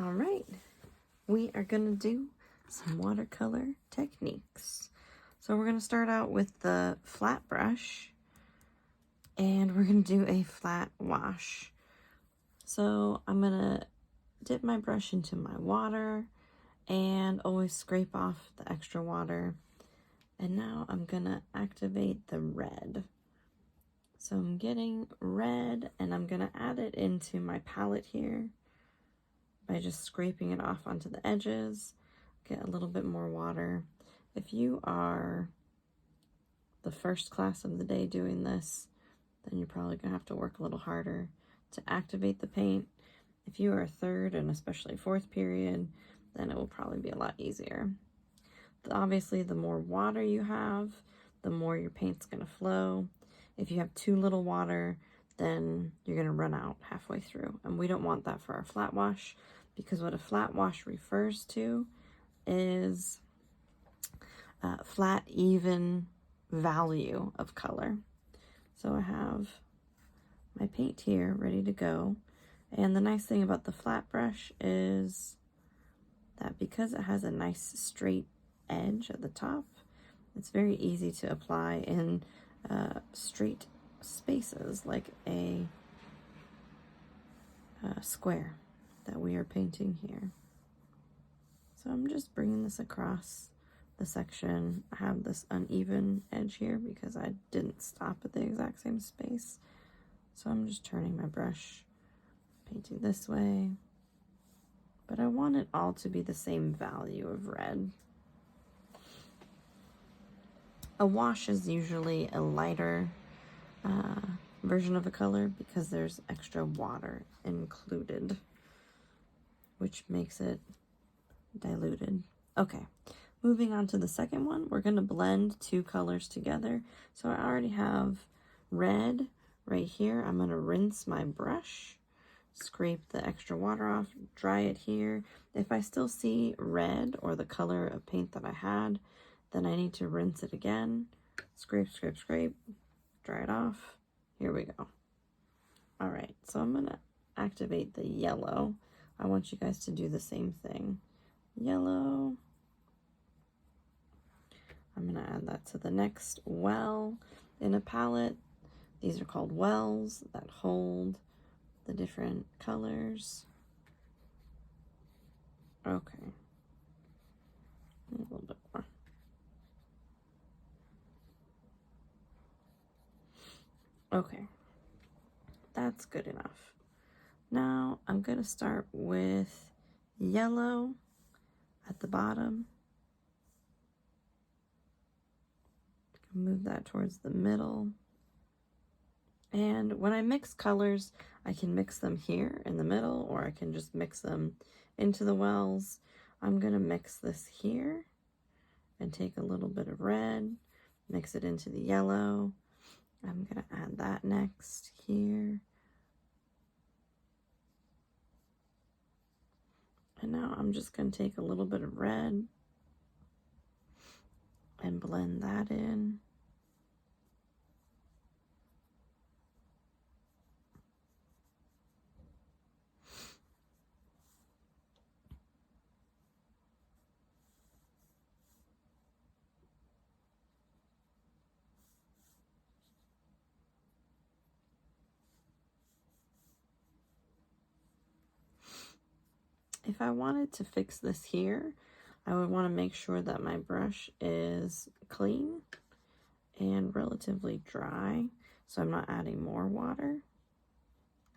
All right, we are going to do some watercolor techniques. So we're going to start out with the flat brush, and we're going to do a flat wash. So I'm going to dip my brush into my water and always scrape off the extra water. And now I'm going to activate the red. So I'm getting red, and I'm going to add it into my palette here by just scraping it off onto the edges. Get a little bit more water. If you are the first class of the day doing this, then you're probably going to have to work a little harder to activate the paint. If you are third and especially fourth period, then it will probably be a lot easier. Obviously, the more water you have, the more your paint's going to flow. If you have too little water, then you're going to run out halfway through. And we don't want that for our flat wash, because what a flat wash refers to is flat, even value of color. So I have my paint here ready to go. And the nice thing about the flat brush is that because it has a nice straight edge at the top, it's very easy to apply in straight spaces, like a square that we are painting here. So I'm just bringing this across the section. I have this uneven edge here because I didn't stop at the exact same space. So I'm just turning my brush, painting this way. But I want it all to be the same value of red. A wash is usually a lighter version of a color because there's extra water included, which makes it diluted. Okay, moving on to the second one, we're going to blend two colors together. So I already have red right here. I'm going to rinse my brush, scrape the extra water off, dry it here. If I still see red or the color of paint that I had, then I need to rinse it again. Scrape, scrape, scrape, dry it off. Here we go. All right, so I'm gonna activate the yellow. I want you guys to do the same thing. Yellow. I'm gonna add that to the next well in a palette. These are called wells that hold the different colors. Okay. A little bit more. Okay, that's good enough. Now I'm going to start with yellow at the bottom. Move that towards the middle. And when I mix colors, I can mix them here in the middle, or I can just mix them into the wells. I'm going to mix this here and take a little bit of red, mix it into the yellow. I'm going to add that next here. And now I'm just going to take a little bit of red and blend that in. If I wanted to fix this here, I would want to make sure that my brush is clean and relatively dry, so I'm not adding more water.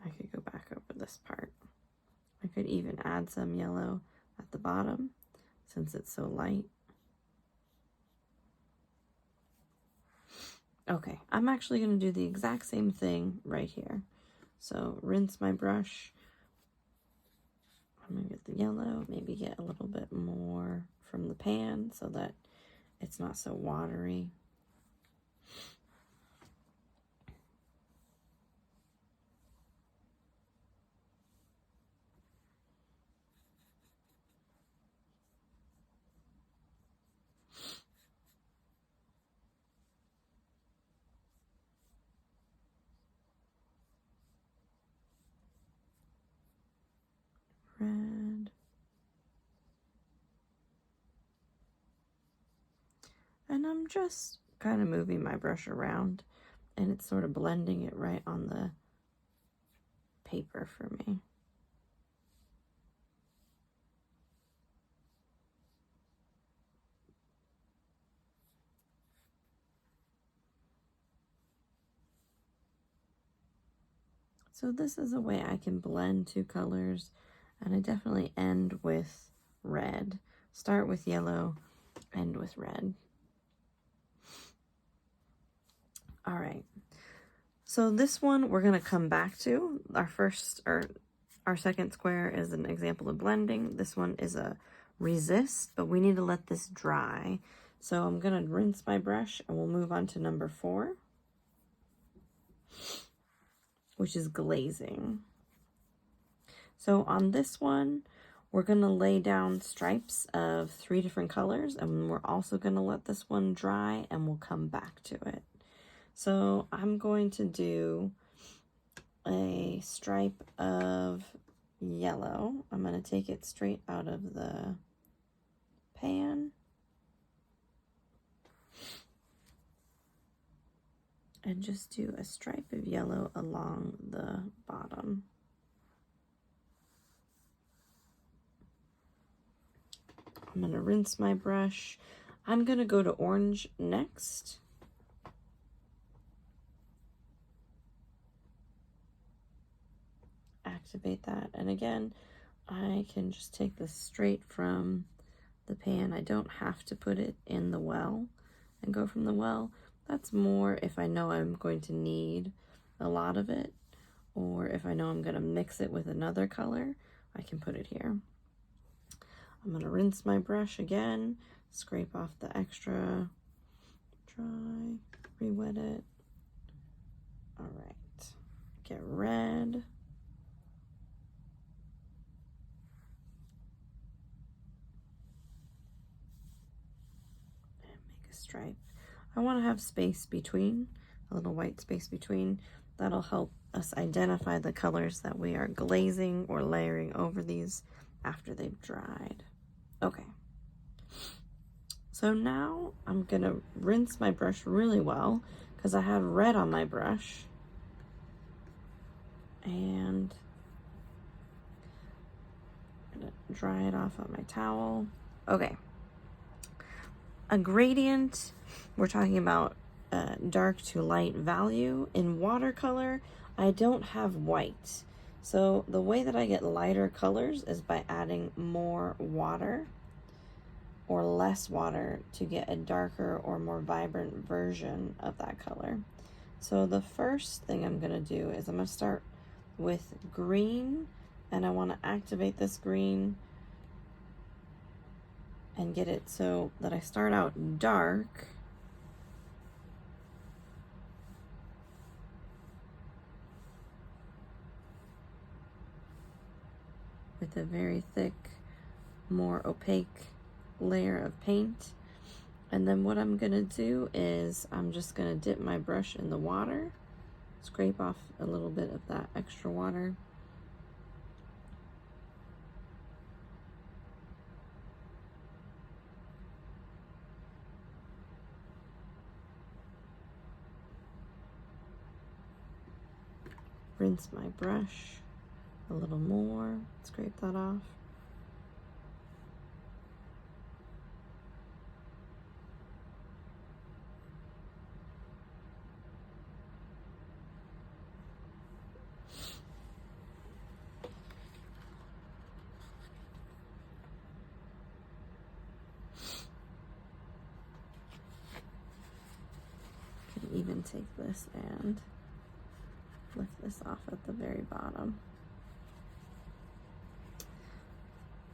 I could go back over this part. I could even add some yellow at the bottom since it's so light. Okay, I'm actually going to do the exact same thing right here. So rinse my brush. I'm going to get the yellow, maybe get a little bit more from the pan so that it's not so watery. Red. And I'm just kind of moving my brush around, and it's sort of blending it right on the paper for me. So this is a way I can blend two colors, and I definitely end with red. Start with yellow, end with red. All right. So this one we're going to come back to. Our second square is an example of blending. This one is a resist, but we need to let this dry. So I'm going to rinse my brush, and we'll move on to number 4. Which is glazing. So on this one, we're going to lay down stripes of 3 different colors, and we're also going to let this one dry, and we'll come back to it. So I'm going to do a stripe of yellow. I'm going to take it straight out of the pan. And just do a stripe of yellow along the bottom. I'm going to rinse my brush. I'm going to go to orange next. Activate that. And again, I can just take this straight from the pan. I don't have to put it in the well and go from the well. That's more if I know I'm going to need a lot of it, or if I know I'm going to mix it with another color, I can put it here. I'm going to rinse my brush again, scrape off the extra, dry, re-wet it. All right, get red. And make a stripe. I want to have space between, a little white space between. That'll help us identify the colors that we are glazing or layering over these after they've dried. Okay. So now I'm going to rinse my brush really well because I have red on my brush. And I'm going to dry it off on my towel. Okay. A gradient, we're talking about dark to light value. In watercolor, I don't have white. So the way that I get lighter colors is by adding more water or less water to get a darker or more vibrant version of that color. So the first thing I'm going to do is I'm going to start with green, and I want to activate this green and get it so that I start out dark with a very thick, more opaque layer of paint. And then what I'm gonna do is I'm just gonna dip my brush in the water, scrape off a little bit of that extra water. Rinse my brush a little more, scrape that off. Can even take this and lift this off at the very bottom.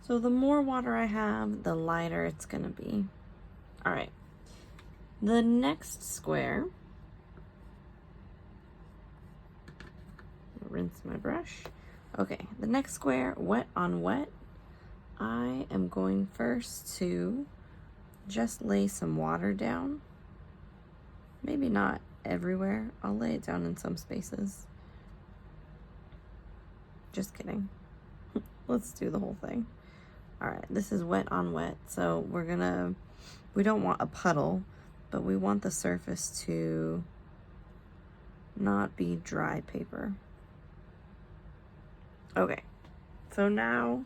So the more water I have, the lighter it's gonna be. All right, the next square, rinse my brush. Okay, the next square, wet on wet, I am going first to just lay some water down. Maybe not everywhere. I'll lay it down in some spaces. Just kidding. Let's do the whole thing. All right, this is wet on wet. So we don't want a puddle. but we want the surface to not be dry paper. Okay, so now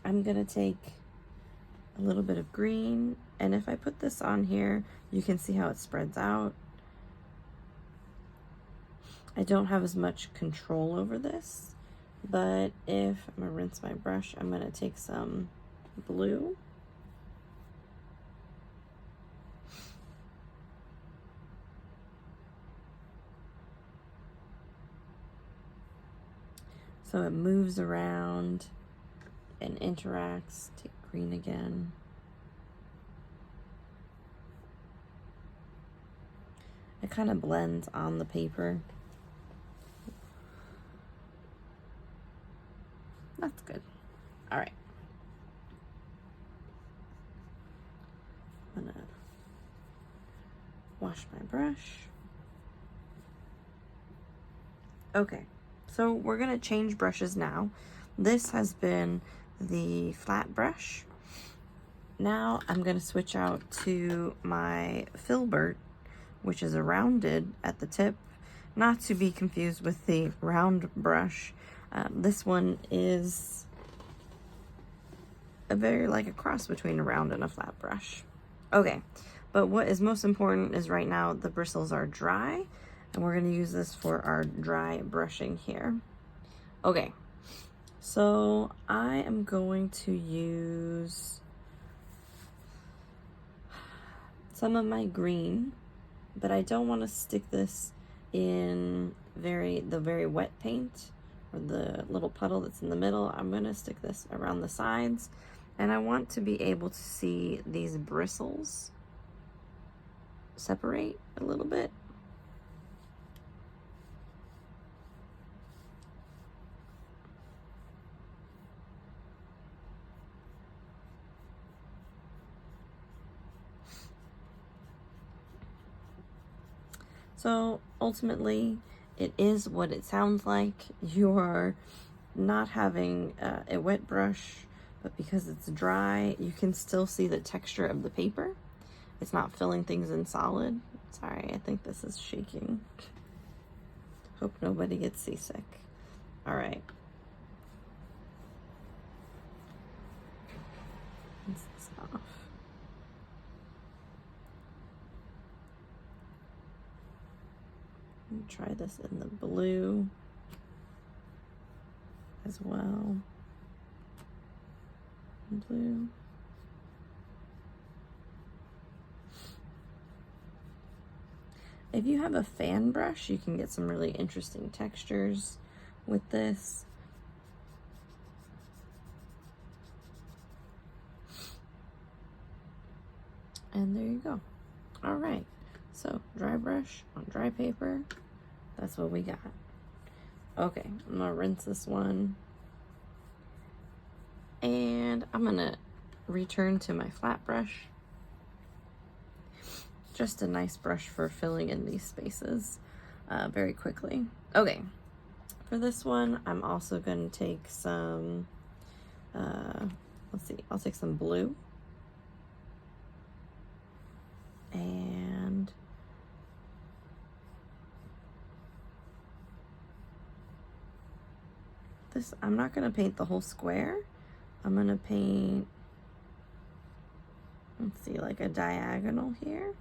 I'm gonna take a little bit of green, and if I put this on here, you can see how it spreads out. I don't have as much control over this, but if I'm gonna rinse my brush, I'm gonna take some blue. So it moves around and interacts. Take green again. It kind of blends on the paper. That's good. All right. I'm gonna wash my brush. Okay, so we're gonna change brushes now. This has been the flat brush. Now I'm gonna switch out to my filbert, which is a rounded at the tip, not to be confused with the round brush. This one is like a cross between a round and a flat brush. Okay, but what is most important is right now the bristles are dry, and we're gonna use this for our dry brushing here. Okay, so I am going to use some of my green, but I don't want to stick this in the very wet paint or the little puddle that's in the middle. I'm going to stick this around the sides, and I want to be able to see these bristles separate a little bit. So ultimately, it is what it sounds like. You are not having a wet brush, but because it's dry, you can still see the texture of the paper. It's not filling things in solid. Sorry, I think this is shaking. Hope nobody gets seasick. All right. Rinse this off. Try this in the blue as well. Blue. If you have a fan brush, you can get some really interesting textures with this. And there you go. All right. So dry brush on dry paper, that's what we got. Okay, I'm gonna rinse this one. And I'm gonna return to my flat brush. Just a nice brush for filling in these spaces very quickly. Okay, for this one, I'm also gonna take some, let's see, I'll take some blue. And this, I'm not going to paint the whole square. I'm going to paint, let's see, like a diagonal here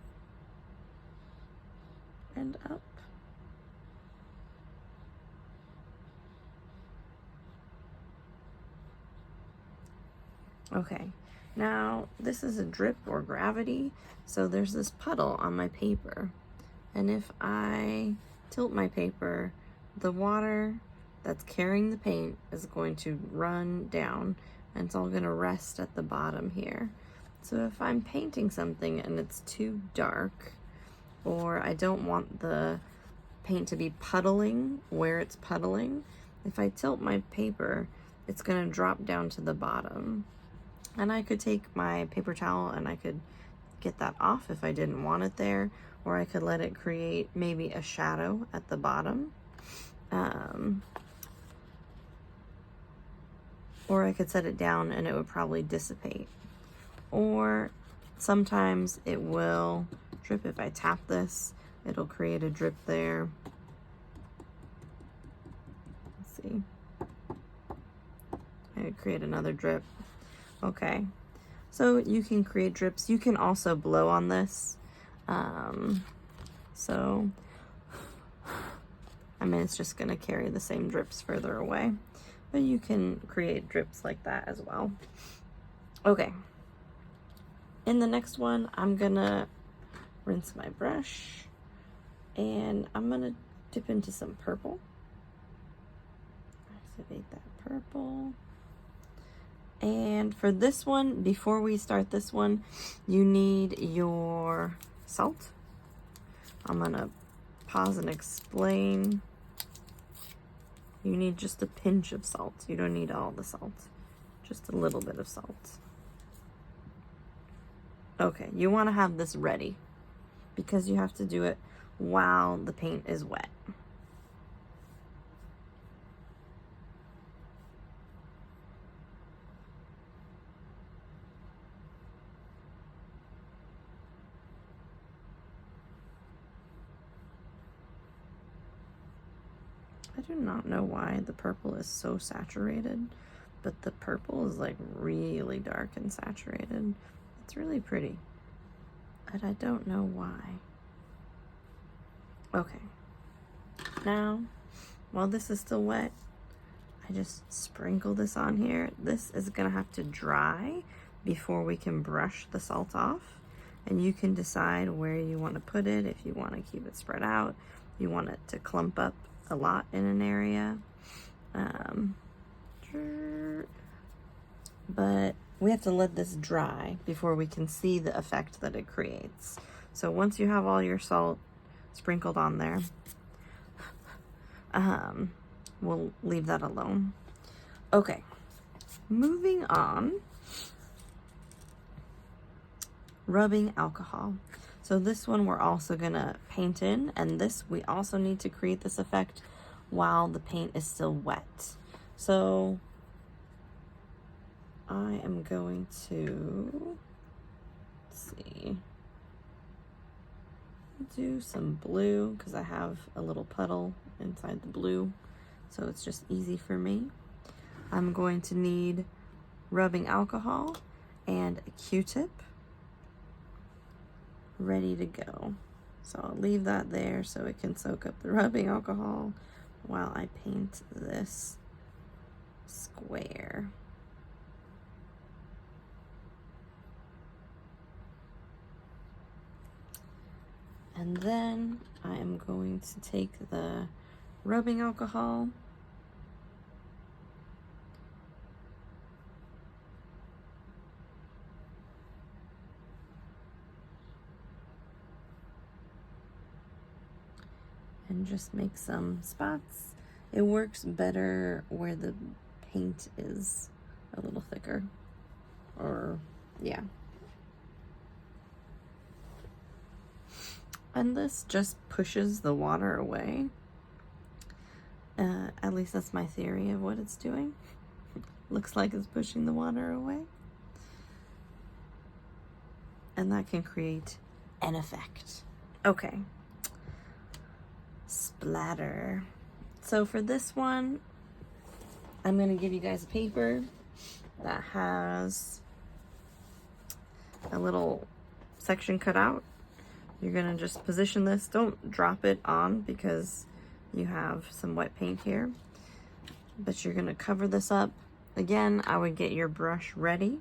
and up. Okay, now this is a drip or gravity, so there's this puddle on my paper. And if I tilt my paper, the water that's carrying the paint is going to run down, and it's all going to rest at the bottom here. So if I'm painting something and it's too dark, or I don't want the paint to be puddling where it's puddling, if I tilt my paper, it's going to drop down to the bottom. And I could take my paper towel and I could get that off if I didn't want it there, or I could let it create maybe a shadow at the bottom. Or I could set it down and it would probably dissipate. Or sometimes it will drip. If I tap this, it'll create a drip there. Let's see. I would create another drip. Okay. So you can create drips. You can also blow on this. So, I mean, it's just going to carry the same drips further away. But you can create drips like that as well. Okay. In the next one, I'm going to rinse my brush. And I'm going to dip into some purple. Activate that purple. And for this one, before we start this one, you need your salt. I'm gonna pause and explain. You need just a pinch of salt. You don't need all the salt, just a little bit of salt. Okay, you wanna have this ready because you have to do it while the paint is wet. I do not know why the purple is so saturated, but the purple is like really dark and saturated. It's really pretty, but I don't know why. Okay, now, while this is still wet, I just sprinkle this on here. This is gonna have to dry before we can brush the salt off, and you can decide where you want to put it. If you want to keep it spread out, you want it to clump up a lot in an area, but we have to let this dry before we can see the effect that it creates. So once you have all your salt sprinkled on there, we'll leave that alone. Okay, moving on. Rubbing alcohol. So this one we're also gonna paint in, and this we also need to create this effect while the paint is still wet. So I am going to, let's see, do some blue because I have a little puddle inside the blue, so it's just easy for me. I'm going to need rubbing alcohol and a Q-tip ready to go. So I'll leave that there so it can soak up the rubbing alcohol while I paint this square. And then I am going to take the rubbing alcohol and just make some spots. It works better where the paint is a little thicker, or yeah. And this just pushes the water away. At least that's my theory of what it's doing. Looks like it's pushing the water away. And that can create an effect. Okay. Splatter. So for this one, I'm going to give you guys a paper that has a little section cut out. You're going to just position this. Don't drop it on because you have some wet paint here. But you're going to cover this up. Again, I would get your brush ready.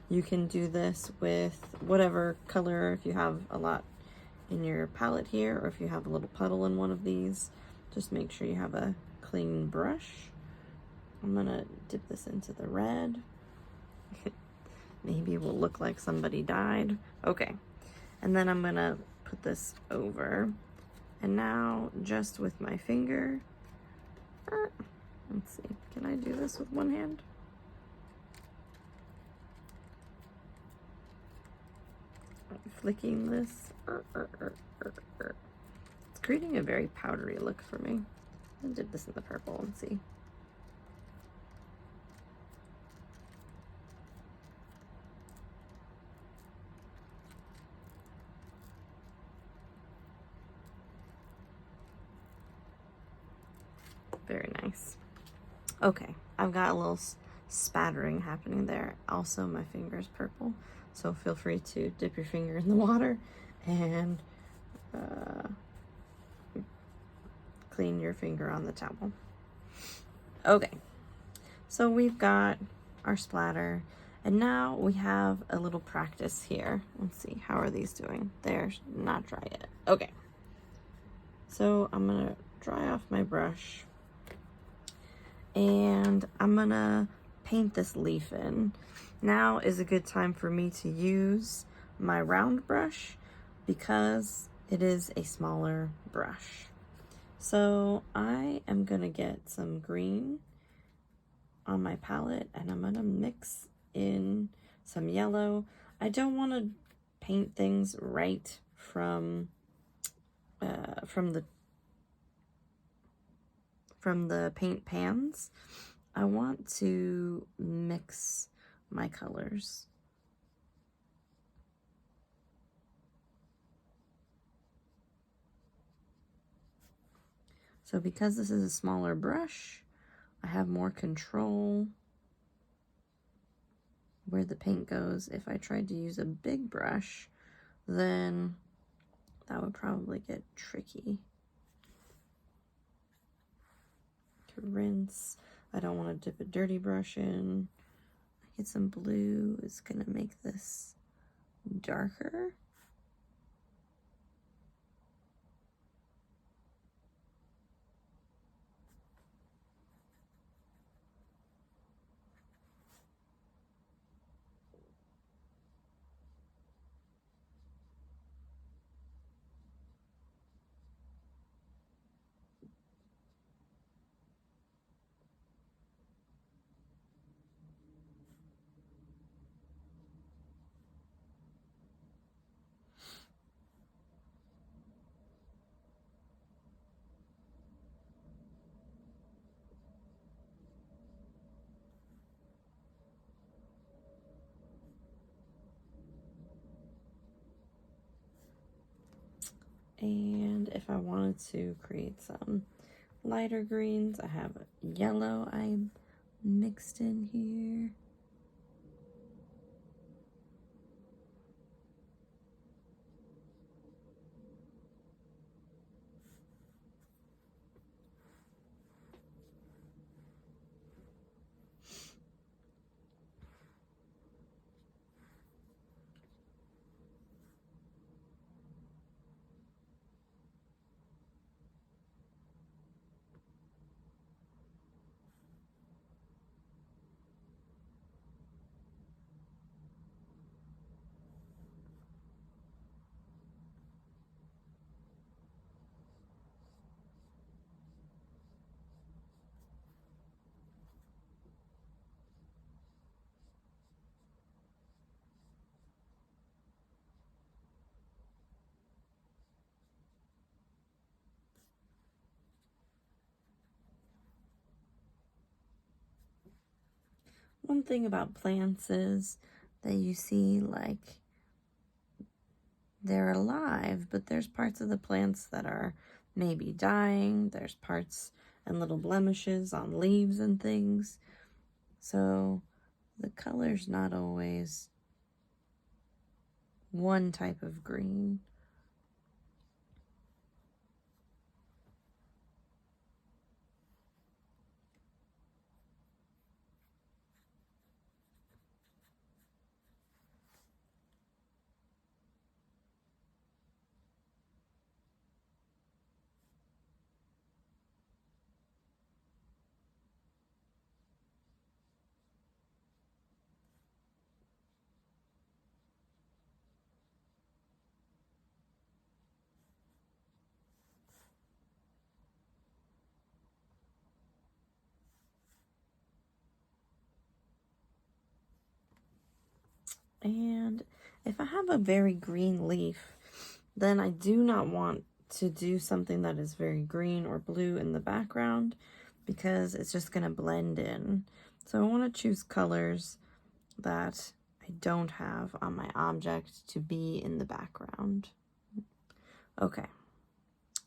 You can do this with whatever color, if you have a lot in your palette here, or if you have a little puddle in one of these. Just make sure you have a clean brush. I'm going to dip this into the red. Maybe it will look like somebody died. Okay. And then I'm gonna put this over. And now, just with my finger, let's see, can I do this with one hand? I'm flicking this. It's creating a very powdery look for me. I'll dip this in the purple and see. Very nice. Okay, I've got a little spattering happening there. Also, my finger's purple, so feel free to dip your finger in the water and clean your finger on the towel. Okay, so we've got our splatter, and now we have a little practice here. Let's see, how are these doing? They're not dry yet. Okay, so I'm gonna dry off my brush, and I'm gonna paint this leaf in. Now is a good time for me to use my round brush because it is a smaller brush. So I am gonna get some green on my palette, and I'm gonna mix in some yellow. I don't want to paint things right from the paint pans. I want to mix my colors. So because this is a smaller brush, I have more control where the paint goes. If I tried to use a big brush, then that would probably get tricky to rinse. I don't want to dip a dirty brush in. Get some blue. It's gonna make this darker. And if I wanted to create some lighter greens, I have yellow I mixed in here. One thing about plants is that you see, like, they're alive, but there's parts of the plants that are maybe dying. There's parts and little blemishes on leaves and things. So the color's not always one type of green. And if I have a very green leaf, then I do not want to do something that is very green or blue in the background because it's just going to blend in. So I want to choose colors that I don't have on my object to be in the background. Okay,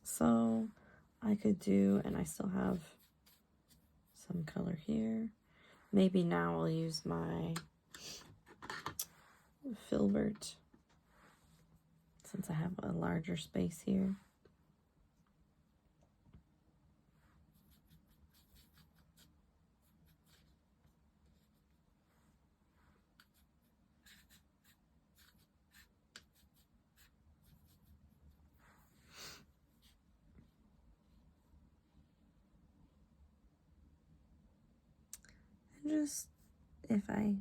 so I could do, and I still have some color here. Maybe now I'll use my filbert since I have a larger space here. And just, if I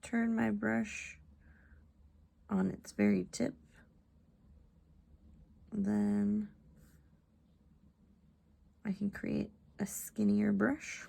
turn my brush on its very tip, then I can create a skinnier brush.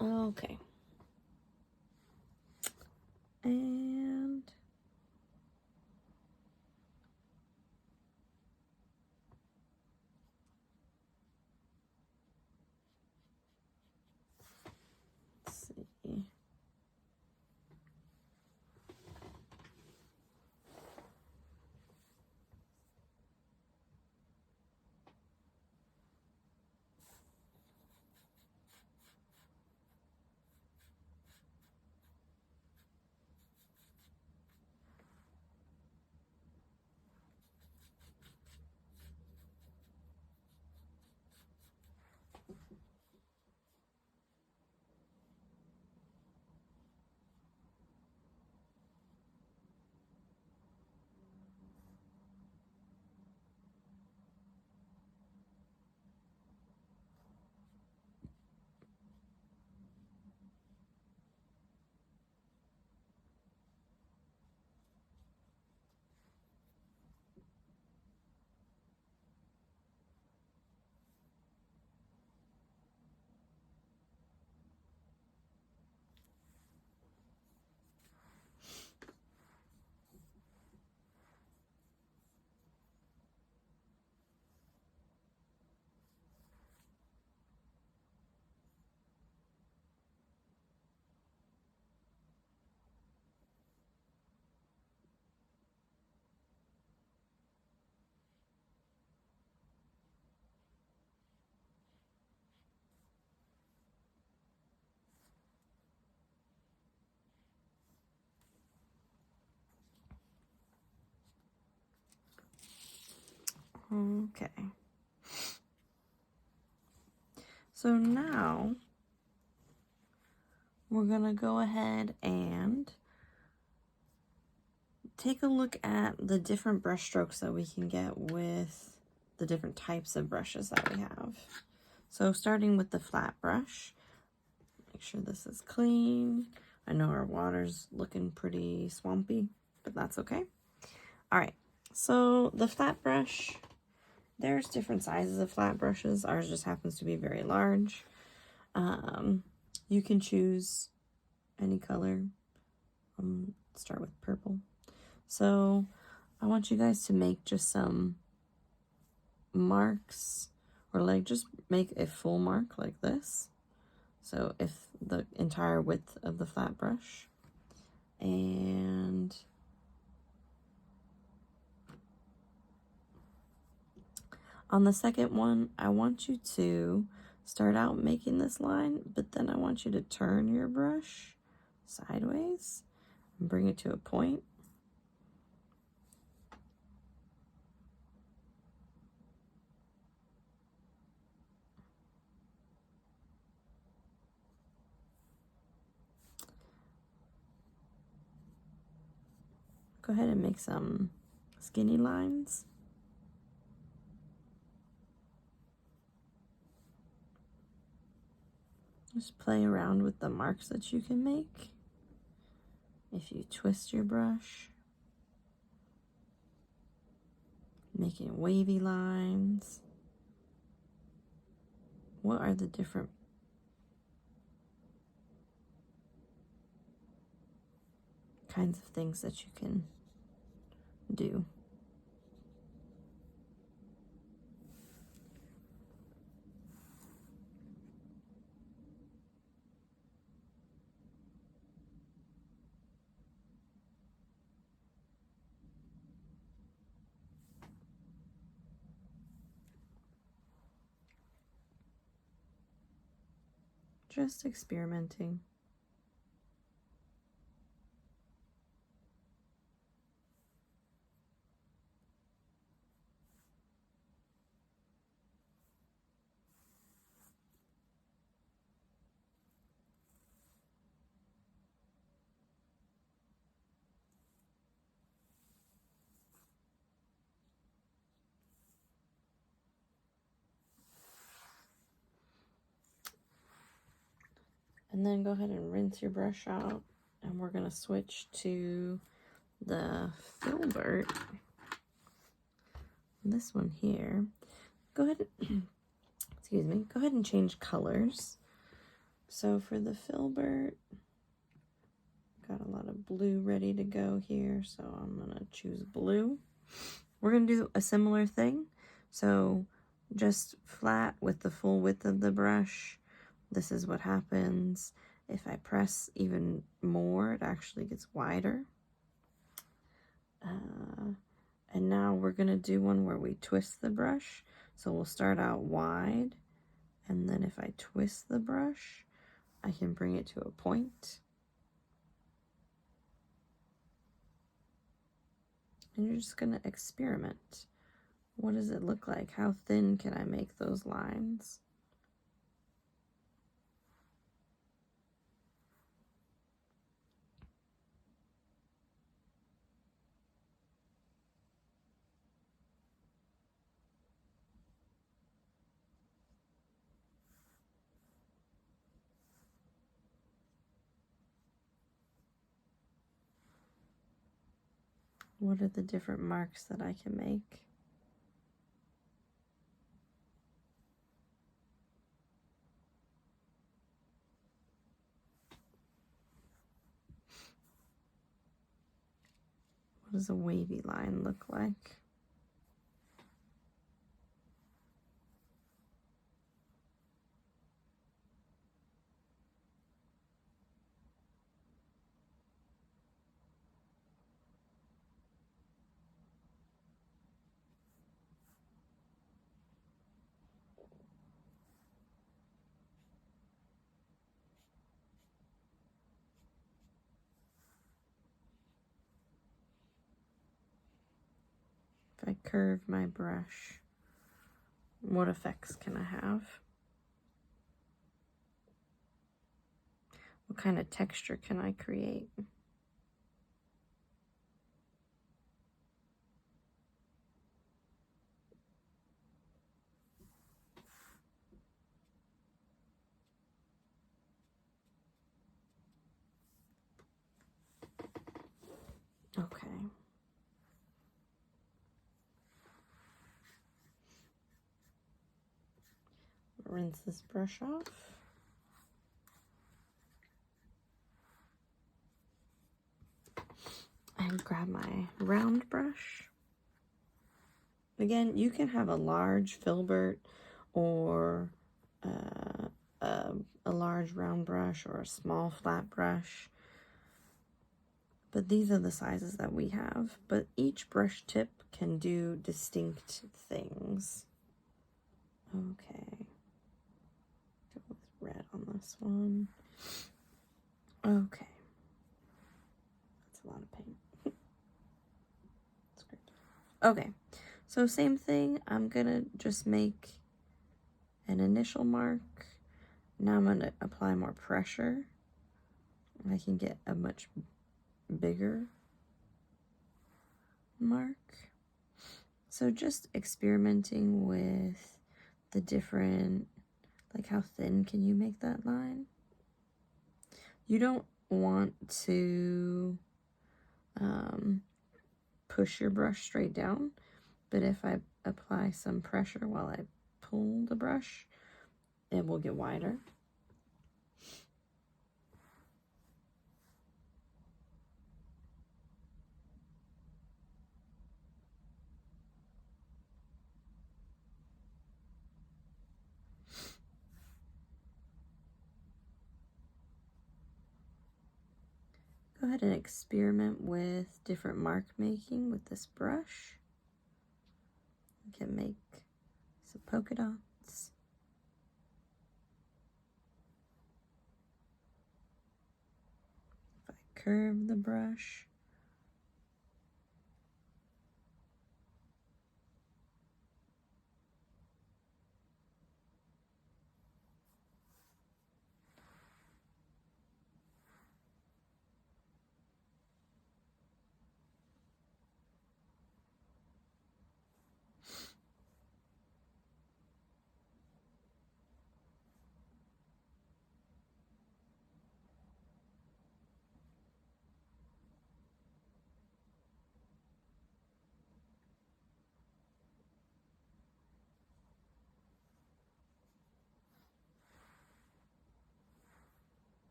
Okay. And let's see. Okay. So now we're gonna go ahead and take a look at the different brush strokes that we can get with the different types of brushes that we have. So starting with the flat brush, make sure this is clean. I know our water's looking pretty swampy, but that's okay. All right, so the flat brush, there's different sizes of flat brushes. Ours just happens to be very large. You can choose any color. Start with purple. So I want you guys to make just some marks, or like just make a full mark like this. So if the entire width of the flat brush, and On the second one, I want you to start out making this line, but then I want you to turn your brush sideways and bring it to a point. Go ahead and make some skinny lines. Just play around with the marks that you can make. If you twist your brush, making wavy lines. What are the different kinds of things that you can do? Just experimenting. And then go ahead and rinse your brush out. And we're going to switch to the filbert. This one here. Go ahead, excuse me, go ahead and change colors. So for the filbert, got a lot of blue ready to go here. So I'm going to choose blue. We're going to do a similar thing. So just flat with the full width of the brush. This is what happens. If I press even more, it actually gets wider. And now we're going to do one where we twist the brush. So we'll start out wide. And then if I twist the brush, I can bring it to a point. And you're just going to experiment. What does it look like? How thin can I make those lines? What are the different marks that I can make? What does a wavy line look like? If I curve my brush, what effects can I have? What kind of texture can I create? Okay. Rinse this brush off. And grab my round brush. Again, you can have a large filbert or a large round brush or a small flat brush. But these are the sizes that we have. But each brush tip can do distinct things. Okay. Go with red on this one. Okay. That's a lot of paint. That's great. Okay. So same thing. I'm going to just make an initial mark. Now I'm going to apply more pressure. I can get a much bigger mark. So just experimenting with the different, like how thin can you make that line? You don't want to push your brush straight down, but if I apply some pressure while I pull the brush, it will get wider. Go ahead and experiment with different mark making with this brush. You can make some polka dots. If I curve the brush,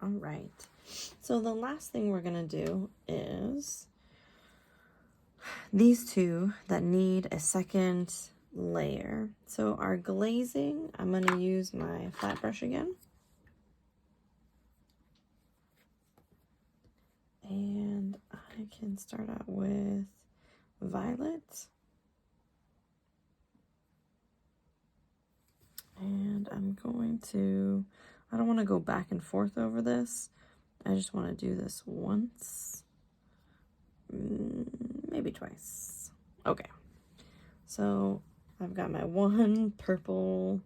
all right. So the last thing we're gonna do is these two that need a second layer. So our glazing, I'm gonna use my flat brush again. And I can start out with violet. And I'm going to, I don't want to go back and forth over this. I just want to do this once, maybe twice. Okay, so I've got my one purple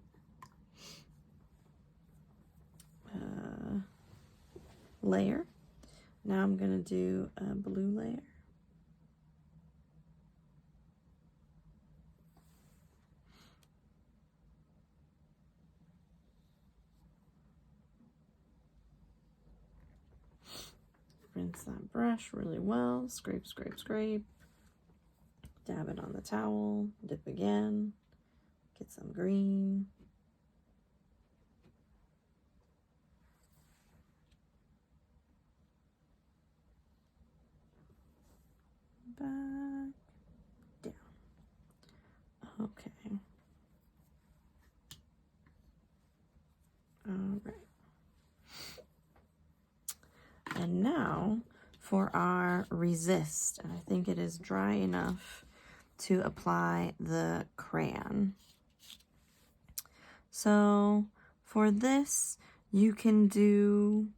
layer. Now I'm going to do a blue layer. Rinse that brush really well. Scrape, scrape, scrape. Dab it on the towel. Dip again. Get some green. Back down. Okay. All right. And now for our resist, and I think it is dry enough to apply the crayon. So for this, you can do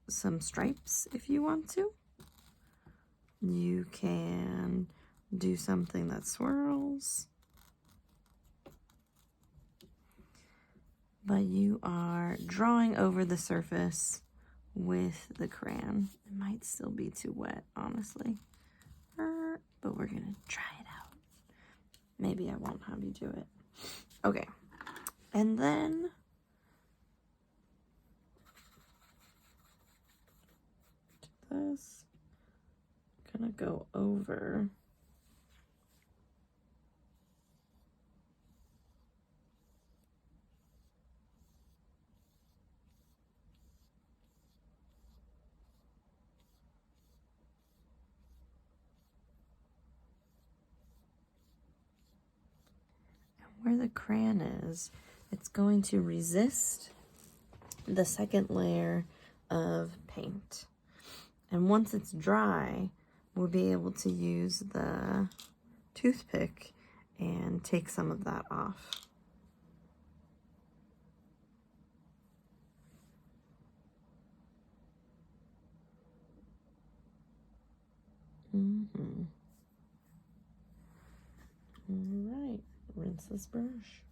some stripes if you want to. You can do something that swirls. But you are drawing over the surface with the crayon. It might still be too wet, honestly. But we're gonna try it out. Maybe I won't have you do it. Okay. And then this, I'm gonna go over where the crayon is, it's going to resist the second layer of paint. And once it's dry, we'll be able to use the toothpick and take some of that off. All right, rinse this brush.